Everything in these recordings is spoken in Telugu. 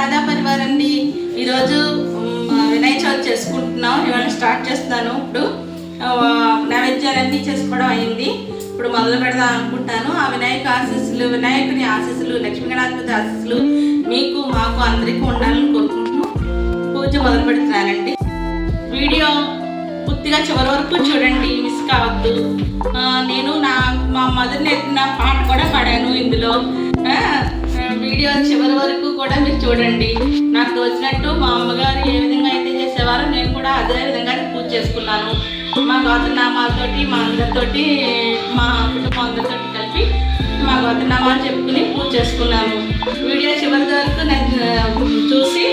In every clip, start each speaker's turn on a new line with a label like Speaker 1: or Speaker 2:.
Speaker 1: రాధా పరివార్ అండి. ఈరోజు వినాయక చవితి చేసుకుంటున్నాం. ఇవాళ స్టార్ట్ చేస్తున్నాను. ఇప్పుడు నైవేద్యాలన్నీ చేసుకోవడం అయింది. ఇప్పుడు మొదలు పెడదాం అనుకుంటాను. ఆ వినాయకుని ఆశీస్సులు, లక్ష్మీ గణాధిపతి ఆశీస్సులు మీకు మాకు అందరికీ ఉండాలని కోరుకుంటూ పూజ మొదలు పెడుతున్నానండి. వీడియో పూర్తిగా చివరి వరకు చూడండి, మిస్ కావద్దు. నేను మా మదర్ నేర్పిన పాట కూడా పాడాను ఇందులో. వీడియో చివరి వరకు కూడా మీరు చూడండి. నాకు తోచినట్టు మా అమ్మగారు ఏ విధంగా అయితే చేసేవారో నేను కూడా అదే విధంగా పూజ చేసుకున్నాను. మా గోత్రనామాలతోటి మా అందరితోటి, మా కుటుంబం అందరితో కలిపి మా గోత్రనామాలు చెప్పుకుని పూజ చేసుకున్నాను. వీడియో చివరి వరకు చూసి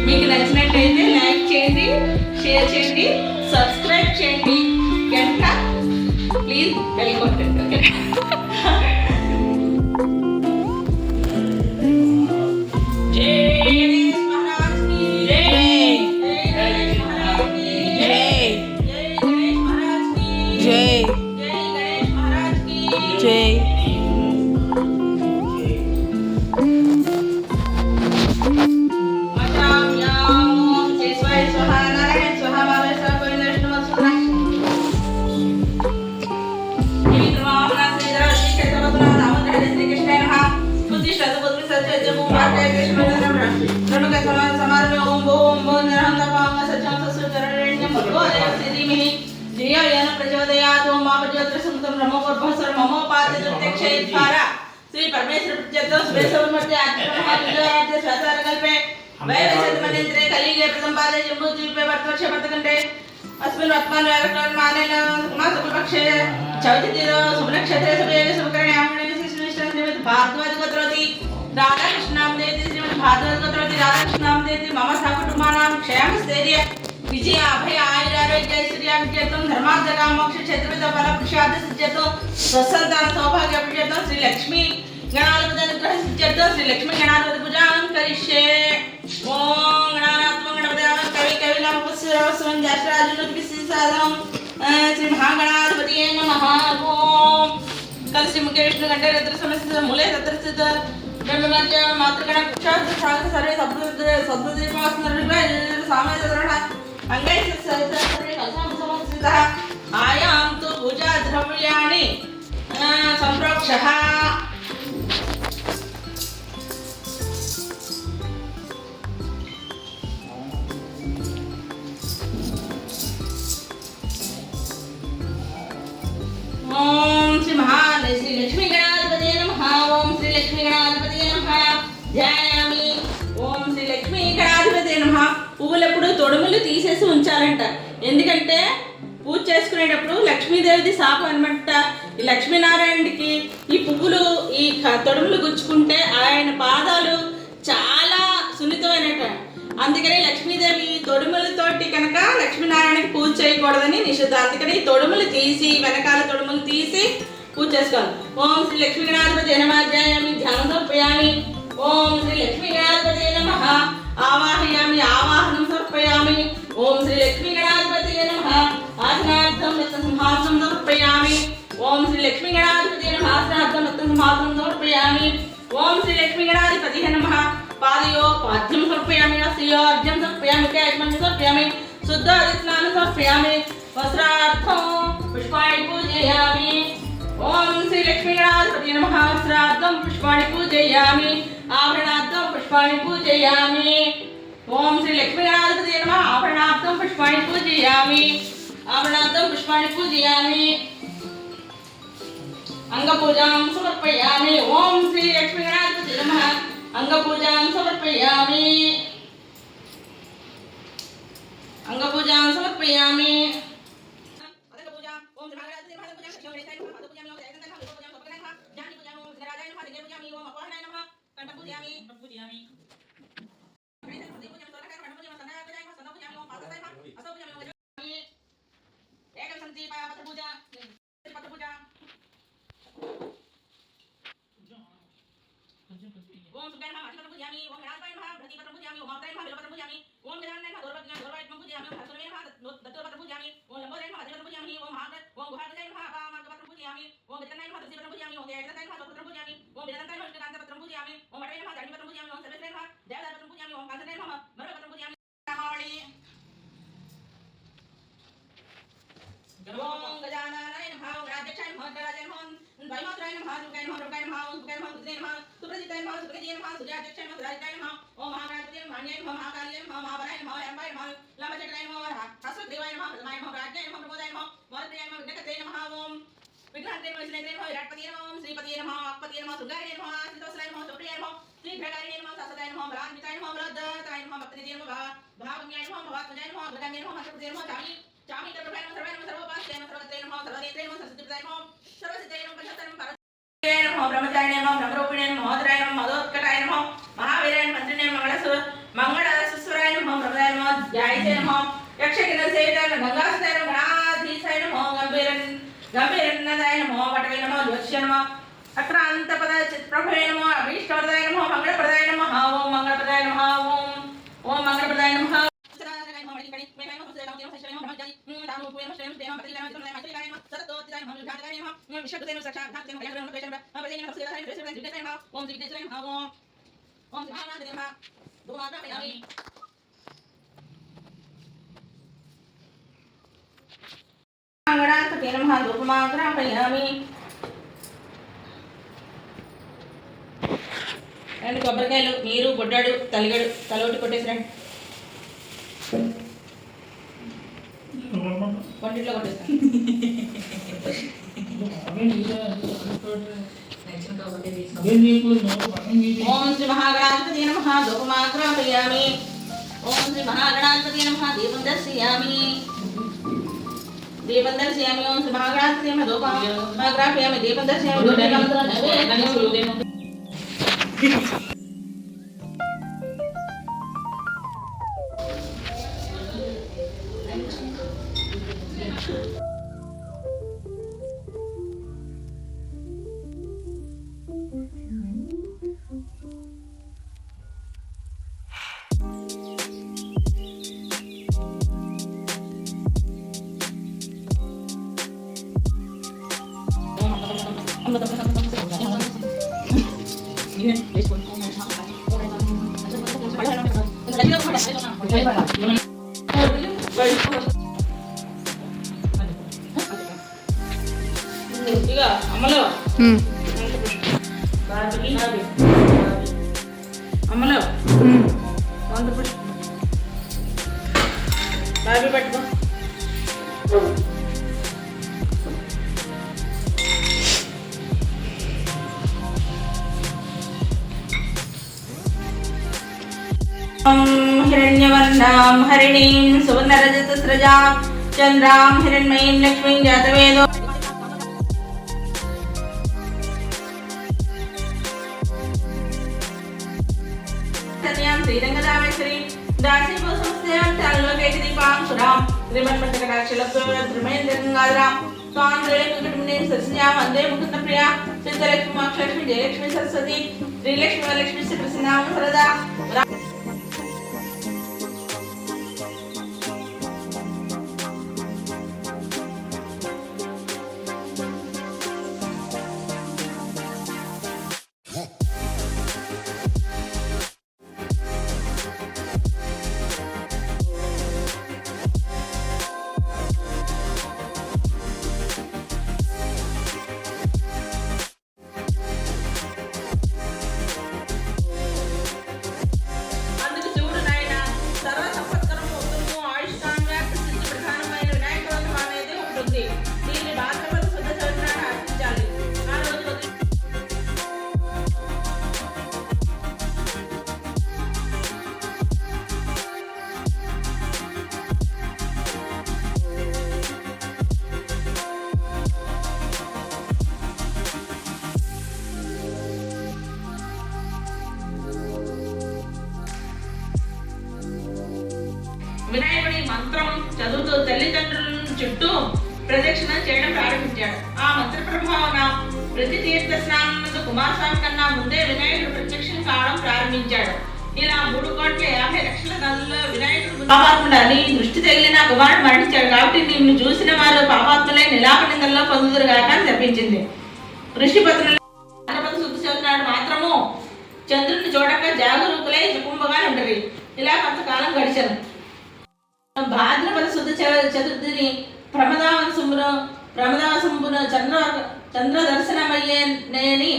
Speaker 1: మీకు నచ్చినట్టయితే లైక్ చేయండి, షేర్ చేయండి, సబ్స్క్రైబ్ చేయండి, గంట ప్లీజ్ బెల్ కొట్టండి. ఓకే. श्री परमेश्वर प्रत्यक्षो सुबेसवमते आत्ममहाविजयार्थे श्वेतारकल्पे वैवशतमनिन्द्रे कलिगे प्रथमपादे जम्बूद्वीपे वर्तवर्षे वर्तकण्डे अस्मिन् वर्तमान व्याकरणमानेन मासपुपक्षे चौतिथिरो शुभनक्षत्रे शुभे शुभकरणे आमणे श्रीकृष्ण श्रीमद् भारद्वाज गोत्रोति राधाकृष्णामदेति श्रीमद् भारद्वाज गोत्रोति राधाकृष्णामदेति मम सहकुटुम्बानां क्षयमस्थैर्य विजय अभय आयुरारोग्य ऐश्वर्याभिवृद्ध्यर्थं धर्मार्थकामोक्ष क्षेत्रविद फलपुरुषार्थ सिद्ध्यर्थं स्वसन्तान सौभाग्य अभिवृद्ध्यर्थं श्री लक्ष्मी गणाधिपति अनुग्रह सिद्ध्यर्थं श्री लक्ष्मी गणाधिपति पूजां करिष्ये। ओम गणानात्मक गणपति कवि कविलापस्वरवस्वं ज्येष्ठराजनुतिभिस्सादं श्री महागणाधिपतये नमः। ओम कल श्री मुखे विष्णु कंठे रुद्र समस्थित मूले तत्र स्थित ब्रह्ममध्य मातृगण कुक्षार्थ सागर सर्वे सद्बुद्धिर्मास्मरणिर्वै सामय सदृढः अंगै सर्वे कलशं समस्थितः आयां तु पूजा द्रव्याणि संप्रोक्षः। ओम श्री लक्ष्मी गणाधिपतये नमः। ओम श्री लक्ष्मी गणाधिपतये नमः ध्यायामि। ओम श्री लक्ष्मी गणाधिपतये नमः। పువ్వులు ఎప్పుడు తొడుములు తీసేసి ఉంచాలంట. ఎందుకంటే పూజ చేసుకునేటప్పుడు లక్ష్మీదేవిది శాపం అనమాట. ఈ లక్ష్మీనారాయణుడికి ఈ పువ్వులు ఈ తొడుములు గుచ్చుకుంటే ఆయన పాదాలు చాలా సున్నితమైనట. అందుకని లక్ష్మీదేవి తొడుములతోటి కనుక లక్ష్మీనారాయణకి పూజ చేయకూడదని నిషేధం. అందుకని తొడుములు తీసి, వెనకాల తొడుములు తీసి పూజ చేసుకోవాలి. ఓం శ్రీ లక్ష్మీ గణాధిపతये నమః ధ్యాయామి ధ్యానం సమర్పయామి. ఓం శ్రీ లక్ష్మీ గణాధిపతये నమః ఆవాహయామి ఆవాహనం సమర్పయామి. ఓం శ్రీ లక్ష్మీ గణాధిపతये నమః ఆసనార్థం రత్నసింహాసనం సమర్పయామి. ఓం శ్రీ లక్ష్మీ గణాధిపతये నమః ఆసనార్థం రత్నసింహాసనం సమర్పయామి. ఓం శ్రీ లక్ష్మీ గణాధిపతये నమః పాదయో పాద్యం సమర్పయామి. అస్యో అర్ఘ్యం సమర్పయామి. కేశమణి సమర్పయామి. శుద్ధాదిస్నానం సమర్పయామి. వస్త్రార్థం పుష్పాణి పూజయామి. ఓం శ్రీ లక్ష్మీ గణాధిపతये నమః వస్త్రార్థం పుష్పాణి పూజయామి. ఆభరణార్థం పుష్పాణి పూజయామి. ఓం శ్రీ లక్ష్మీ గణాధిపతये నమః ఆభరణార్థం పుష్పాణి పూజయామి. ఆభరణార్థం పుష్పాణి పూజయామి. అంగపూజాం సమర్పయామి. ఓం శ్రీ లక్ష్మీ గణాధిపతये నమః అంగపూజాం సమర్పయామి. అంగపూజాం సమర్పయామి. ओम सुब्रह्मण्य नमः अतिपत्रं पूजयामि। ओम गणाधिपाय नमः प्रतिपत्रं पूजयामि। ओम मात्राय नमः बिल्वपत्रं पूजयामि। ओम गजाननाय नमः दोर्वापत्रं पूजयामि। ओम हर्षवर्धनाय नमः दत्तपत्रं पूजयामि। ओम लंबोदराय नमः अधिपत्रं पूजयामि। ओम गुहागजाय नमः अपामार्गपत्रं पूजयामि। ओम वितरणाय नमः तुलसीपत्रं पूजयामि। ओम जयगताय नमः स्वपत्रं पूजयामि। ओम विदन्ताय नमः विष्णुकान्तपत्रं पूजयामि। ओम वटाय नमः धरणीपत्रं पूजयामि। ओम सर्वेश्वराय नमः देवदापत्रं पूजयामि। ओम వైమాత్రాయ నమః దుర్గాయ నమః దుర్గాయ నమః ఓం దుర్గాయ నమః దుర్గాయ నమః సుప్రజితాయ నమః సుప్రజితాయ నమః సుజాతక్షయ నమః సుజాతక్షయ నమః ఓం మహాగణపతి నమః మాన్యాయ నమః మహాకాళ్యాయ నమః మహావరాయ నమః యాంబాయ నమః లామచక్రాయ నమః హస్వదేవాయ నమః ప్రథమాయ నమః రాజ్యాయ నమః ప్రమోదాయ నమః మోదయాయ నమః విఘ్నకర్తాయ నమః ఓం విఘ్నహర్తాయ నమః విఘ్నకర్తాయ నమః విరాట్పతియ నమః ఓం శ్రీపతియ నమః వాక్పతియ నమః సుగాయ నమః శ్రీతోస్రాయ నమః సుప్రియాయ నమః శ్రీభ్రగాయ నమః ససదాయ నమః బలాన్వితాయ నమః బలద్దాయ నమః భక్తినిధియ నమః భావజ్ఞాయ నమః భవాత్మజాయ నమః భగన్య నమః హర్షపతియ నమః చామి కృపాయ నమః సర్వాయ నమః సర్వోపాస్యాయ నమః సర్వత్రయ నమః సర్వనేత్రయ నమః సరస్వతిప్రదాయ నమః సర్వసిద్ధాయ నమః పంచతయ నమః నమః బ్రహ్మచారిణే నమః బ్రహ్మరూపిణే నమః మహోదరాయ నమః మధోత్కటాయ నమః మహావీరాయ మంత్రిణే మంగళసుస్వరాయ నమః బ్రహ్మదాయ నమః ధ్యాయతే నమః యక్షకిన్నరసేవితాయ నమః గంగాసుతాయ నమః గణాధీశాయ నమః గంభీరన్నదాయ నమః వటవే నమః జ్యోతిష్య నమః అక్రాంతపద చిత్ప్రభవే నమః అభీష్టవరదాయ నమః మంగళప్రదాయ నమః ఓం మంగళప్రదాయ నమః ఓం మంగళప్రదాయ నమః గణాధిపతే నమః ధూపమాగ్రాపయామి. రెండు కొబ్బరికాయలు, నీరు, బొడ్డాడు, తలిగడు తలొట్టి కొట్టేసిరండి. వంటిట్లో కొట్టేస్తాను. ఓం శ్రీ మహాగణాధిపతే నమః ధూపమాగ్రాపయామి. ఓం శ్రీ మహాగణాధిపతే నమః దీపం దర్శయామి. దీపం దర్శయామి. ఓం శ్రీ మహాగణాధిపతే నమః ధూపమాగ్రాపయామి. దీపం దర్శయామి. అమ్మలో అమ్మలో బాబీ పట్టుకో. హిరణ్యవర్ణాం హరిణీం సువర్ణరజతస్రజాం చంద్రాం హిరణ్మయీం లక్ష్మీం జాతవేదో శ్రీరంగరామేశ్వరి దాసీభూసంస్థేయం చాల్లోకేటి దీపాంశురాం శ్రీమన్మంతకటాక్షలబ్ధమేంద్రంగాధరాం స్వాం శ్రీలక్ష్మీం సరస్యాం వందే ముకుంద ప్రియా సిద్ధలక్ష్మి మోక్షలక్ష్మి జయలక్ష్మి సరస్వతి శ్రీలక్ష్మి వరలక్ష్మి శ్రీకృష్ణనామ సరదా. వినాయకుడి మంత్రం చదువుతూ తల్లిదండ్రుల చుట్టూ ప్రదక్షిణ చేయడం ప్రారంభించాడు. ఆ మంత్ర ప్రభావన ప్రతి తీర్థ స్నానం కుమారస్వామి కన్నా ముందే వినాయకుడు ప్రత్యక్షం కావడం ప్రారంభించాడు. ఇలా 3,50,00,000 నదుల్లో వినాయకుడు పాపాత్ముడని దృష్టి తగిలిన కుమారుడు మరణించాడు. కాబట్టి నిన్ను చూసిన వారు పాపాత్ములై నిలాపనిందల్లో పొందుదురుగాక అని చెప్పించింది. ఋషిపత్రులు శుద్ధి చదువుతున్నాడు మాత్రము చంద్రుని చూడక జాగరూకులై కుంభగా ఉంటది. ఇలా కొంతకాలం గడిచాను. భాద్రపద శుద్ధ చతుర్థిని ప్రమదావసంబున చంద్ర దర్శనమయ్యే నేని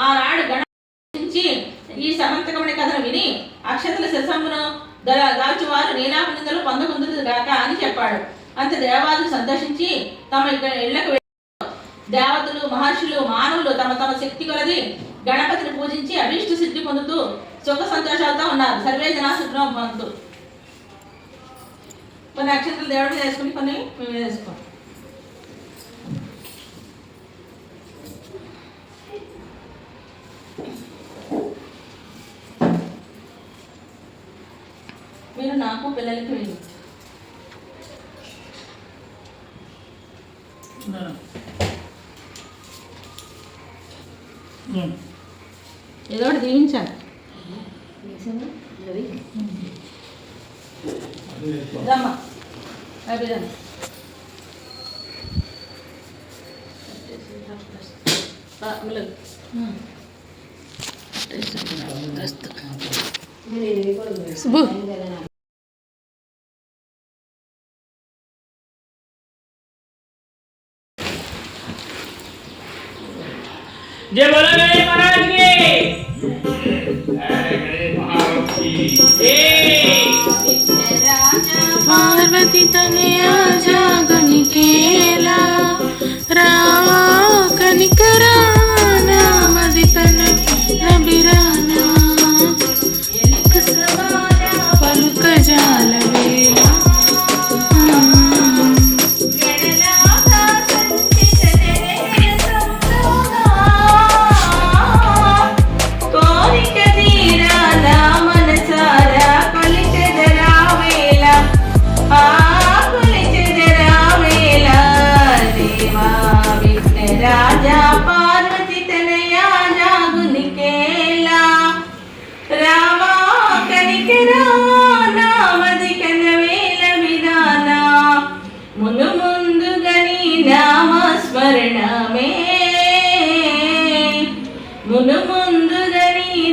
Speaker 1: ఆనాడు గణించి ఈ సమంతకమణి కథను విని అక్షతల శశంబును దాల్చువారు నీలాపనిందలు పొందకుందురు గాక అని చెప్పాడు. అంత దేవాదులు సంతోషించి తమ ఇళ్లకు దేవతలు, మహర్షులు, మానవులు తమ తమ శక్తి కొలది గణపతిని పూజించి అభీష్ట సిద్ధి పొందుతూ సుఖ సంతోషాలతో ఉన్నారు. సర్వే జనా సుఖం పొందుతూ కొన్ని అక్షంతలు దేవుడి మీద వేసుకుని కొన్ని మేము వేసుకోం. మీరు నాకు పిల్లలకి వెళ్ళి ఏదో ఒకటి దీవించాలి. రమ్మా అభిరమ్మ శుభు
Speaker 2: जय बोलो गणेश महाराज की
Speaker 3: पार्वती तनया जागनि केला रावा कनिकरा नामदि तन नबिराना पलुक जाल वेला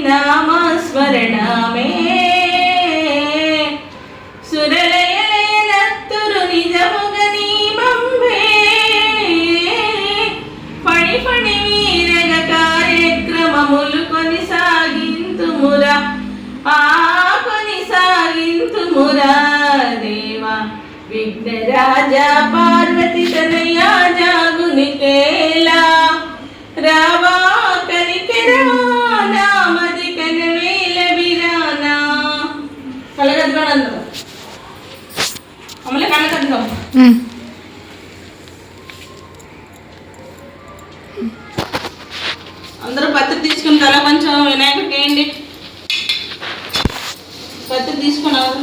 Speaker 1: నామస్మరణమే సురలయలయనత్తురు నిజముగని బంబే పడి పడి వీరగ కార్యక్రమములు కొనసాగింతుమురా కొనసాగింతుమురా దేవా విఘ్నరాజా పార్వతి తనయా జాగునికేలా రావా కనికరా నామది కనవేల బిరానా కలగద్దాం అమలే కలగద్దాం. అందరూ పత్రి తీసుకుని తల కొంచెం వినాయకుడికి వేయండి. పత్రి తీసుకున్నారు.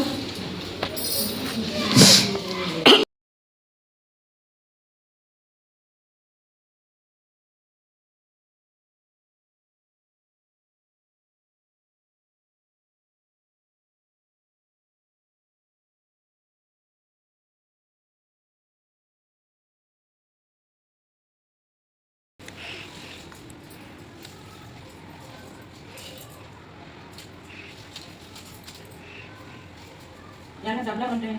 Speaker 1: డబ్బులు ఉంటాయి.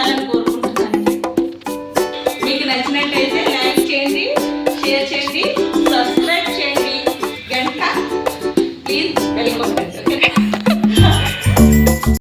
Speaker 1: మంగళం